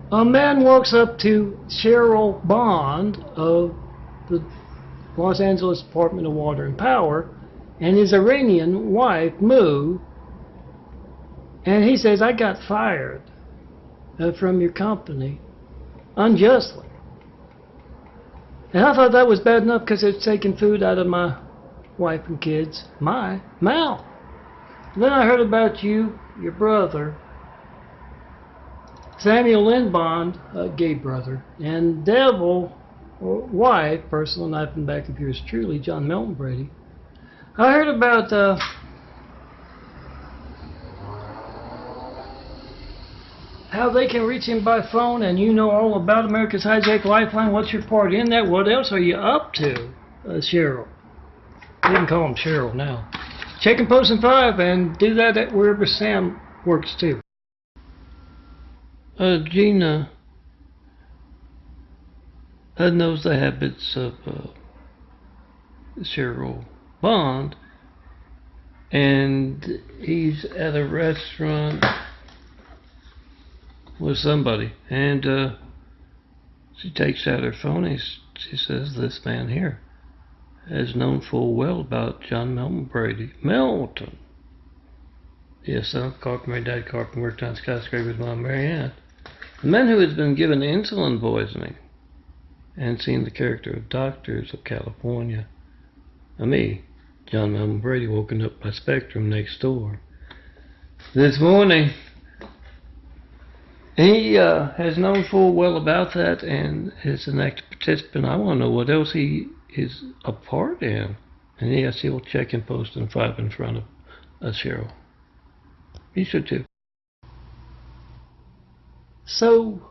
A man walks up to Cheryl Bond of the Los Angeles Department of Water and Power and his Iranian wife, Moo, and he says, I got fired from your company unjustly. And I thought that was bad enough because it's taking food out of my wife and kids, my mouth. Then I heard about you, your brother, Samuel Lynn Bond, gay brother, and Devil, wife, personal knife in the back of yours truly, John Melton Brady. I heard about how they can reach him by phone, and you know all about America's Hijack Lifeline. What's your part in that? What else are you up to, Cheryl? You can call him Cheryl now. Check and post in 5, and do that at wherever Sam works too. Gina knows the habits of Cheryl Bond, and he's at a restaurant with somebody, and she takes out her phone and she says, this man here has known full well about John Melton Brady. Melton! Yes, son of Carpenter, Dad Carpenter, worked on skyscrapers, Mom, Mary Ann. The man who has been given insulin poisoning and seen the character of doctors of California. Me, John Melton Brady, woken up by Spectrum next door. This morning, he has known full well about that and is an active participant. I want to know what else he is a part in. And yes, he will check and post in 5 in front of Cheryl. You should too. So,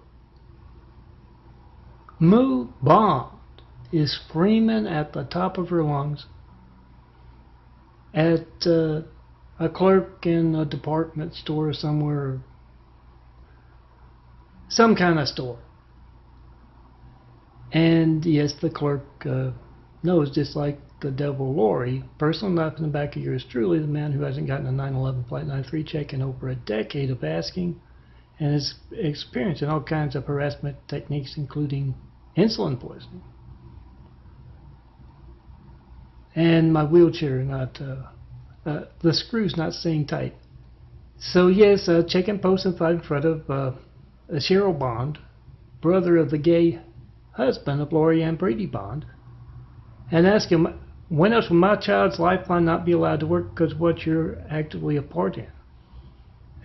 Moo Bond is screaming at the top of her lungs at a clerk in a department store somewhere, some kind of store. And yes, the clerk knows, just like the devil Laurie, personal knife in the back of yours truly, the man who hasn't gotten a 9/11 Flight 93 check in over a decade of asking, and is experiencing all kinds of harassment techniques, including insulin poisoning. And my wheelchair the screw's not staying tight. So yes, check and post in 5 in front of Cheryl Bond, brother of the gay husband of Laurie Ann Brady Bond, and ask him, when else will my child's lifeline not be allowed to work because what you're actively a part in?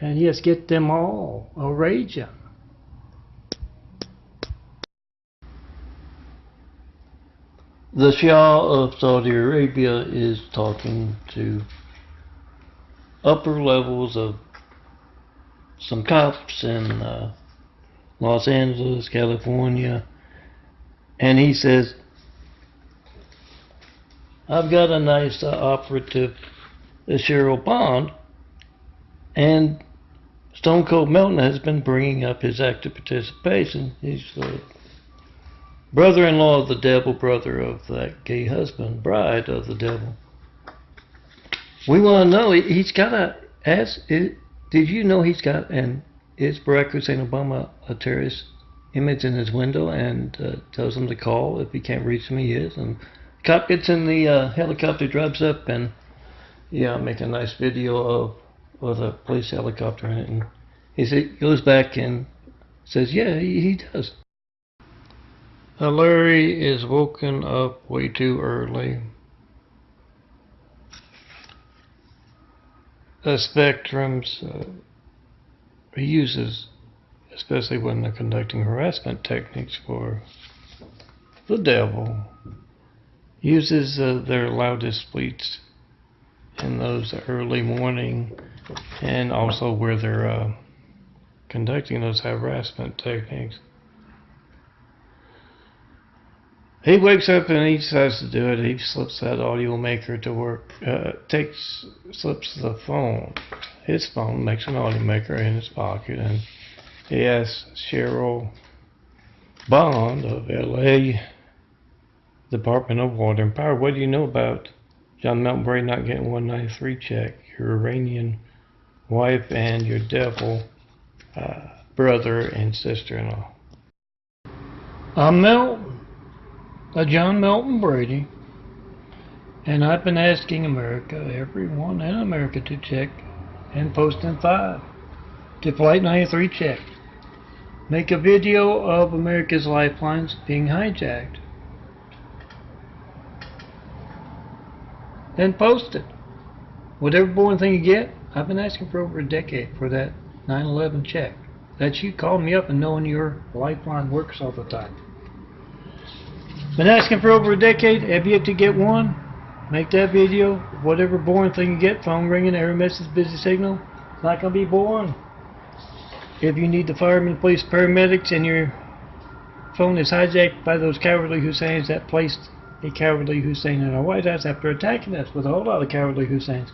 And yes, get them all a raging. The Shah of Saudi Arabia is talking to upper levels of some cops in Los Angeles, California, and he says, I've got a nice operative, Cheryl Bond, and Stone Cold Melton has been bringing up his active participation. He's the brother-in-law of the devil, brother of that gay husband, bride of the devil. We want to know, he's got a, did you know he's got, and is Barack Hussein Obama a terrorist image in his window and tells him to call if he can't reach him, he is. And the cop gets in the helicopter, drives up, and make a nice video of the police helicopter in it, and he goes back and says, yeah, he does. Larry is woken up way too early. Spectrums he uses, especially when they're conducting harassment techniques for the devil, uses their loudest bleats in those early morning, and also where they're conducting those harassment techniques. He wakes up and he decides to do it. He slips that audio maker to work, slips the phone, his phone, makes an audio maker in his pocket, and he asks Cheryl Bond of LA Department of Water and Power, what do you know about John Melton Brady not getting 193 check, your Iranian wife and your devil brother and sister-in-law. I'm Melton, John Melton Brady, and I've been asking America, everyone in America, to check and post in 5 to Flight 93 check. Make a video of America's lifelines being hijacked. Then post it. Whatever boring thing you get, I've been asking for over a decade for that 9/11 check. That's you calling me up and knowing your lifeline works all the time. Been asking for over a decade, have yet to get one. Make that video. Whatever boring thing you get, phone ringing, error message, busy signal, it's not going to be boring. If you need the firemen, police, paramedics, and your phone is hijacked by those cowardly Husseins that placed a cowardly Hussein in our White House after attacking us with a whole lot of cowardly Husseins.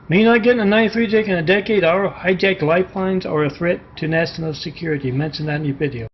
Me not getting a 93 check in a decade, our hijacked lifelines are a threat to national security. Mention that in your video.